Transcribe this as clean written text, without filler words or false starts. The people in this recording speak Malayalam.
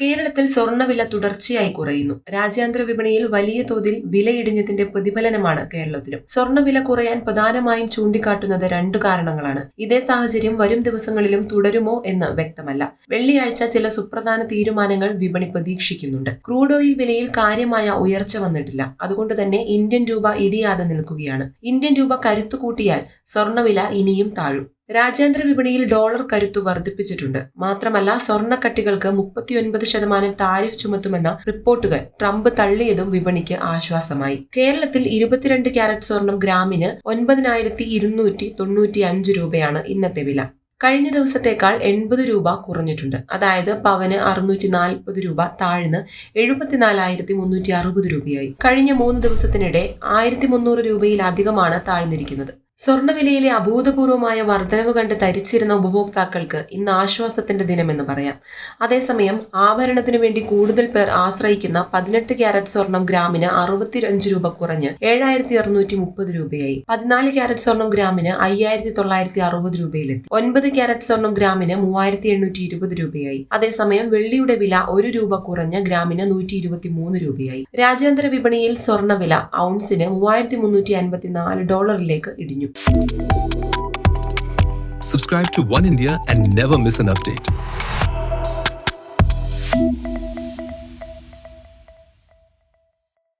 കേരളത്തിൽ സ്വർണ്ണവില തുടർച്ചയായി കുറയുന്നു. രാജ്യാന്തര വിപണിയിൽ വലിയ തോതിൽ വിലയിടിഞ്ഞതിന്റെ പ്രതിഫലനമാണ് കേരളത്തിലും. സ്വർണ്ണവില കുറയാൻ പ്രധാനമായും ചൂണ്ടിക്കാട്ടുന്നത് രണ്ടു കാരണങ്ങളാണ്. ഇതേ സാഹചര്യം വരും ദിവസങ്ങളിലും തുടരുമോ എന്ന് വ്യക്തമല്ല. വെള്ളിയാഴ്ച ചില സുപ്രധാന തീരുമാനങ്ങൾ വിപണി പ്രതീക്ഷിക്കുന്നുണ്ട്. ക്രൂഡ് ഓയിൽ വിലയിൽ കാര്യമായ ഉയർച്ച വന്നിട്ടില്ല. അതുകൊണ്ട് തന്നെ ഇന്ത്യൻ രൂപ ഇടിയാതെ നിൽക്കുകയാണ്. ഇന്ത്യൻ രൂപ കരുത്തു കൂട്ടിയാൽ സ്വർണ്ണവില ഇനിയും താഴും. രാജ്യാന്തര വിപണിയിൽ ഡോളർ കരുത്തു വർദ്ധിപ്പിച്ചിട്ടുണ്ട്. മാത്രമല്ല, സ്വർണ്ണക്കട്ടികൾക്ക് 39% താരിഫ് ചുമത്തുമെന്ന റിപ്പോർട്ടുകൾ ട്രംപ് തള്ളിയതും വിപണിക്ക് ആശ്വാസമായി. കേരളത്തിൽ 22 ക്യാരറ്റ് സ്വർണം ഗ്രാമിന് 9,295 രൂപയാണ് ഇന്നത്തെ വില. കഴിഞ്ഞ ദിവസത്തേക്കാൾ 80 രൂപ കുറഞ്ഞിട്ടുണ്ട്. അതായത് പവന് 640 രൂപ താഴ്ന്ന് 74,360 രൂപയായി. കഴിഞ്ഞ 3 ദിവസത്തിനിടെ 1,300 രൂപയിലധികമാണ് താഴ്ന്നിരിക്കുന്നത്. സ്വർണ്ണവിലയിലെ അഭൂതപൂർവമായ വർധനവ് കണ്ട് തരിച്ചിരുന്ന ഉപഭോക്താക്കൾക്ക് ഇന്ന് ആശ്വാസത്തിന്റെ ദിനമെന്ന് പറയാം. അതേസമയം ആഭരണത്തിനു വേണ്ടി കൂടുതൽ പേർ ആശ്രയിക്കുന്ന 18 ക്യാരറ്റ് സ്വർണം ഗ്രാമിന് 65 രൂപ കുറഞ്ഞ് 7,630 രൂപയായി. 14 ക്യാരറ്റ് സ്വർണം ഗ്രാമിന് 5,960 രൂപയിലെത്തി. 9 ക്യാരറ്റ് സ്വർണം ഗ്രാമിന് 3,820 രൂപയായി. അതേസമയം വെള്ളിയുടെ വില 1 രൂപ കുറഞ്ഞ് ഗ്രാമിന് 123 രൂപയായി. രാജ്യാന്തര വിപണിയിൽ സ്വർണ്ണവില ഔൺസിന് $3,354 ഇടിഞ്ഞു. Subscribe to One India and never miss an update.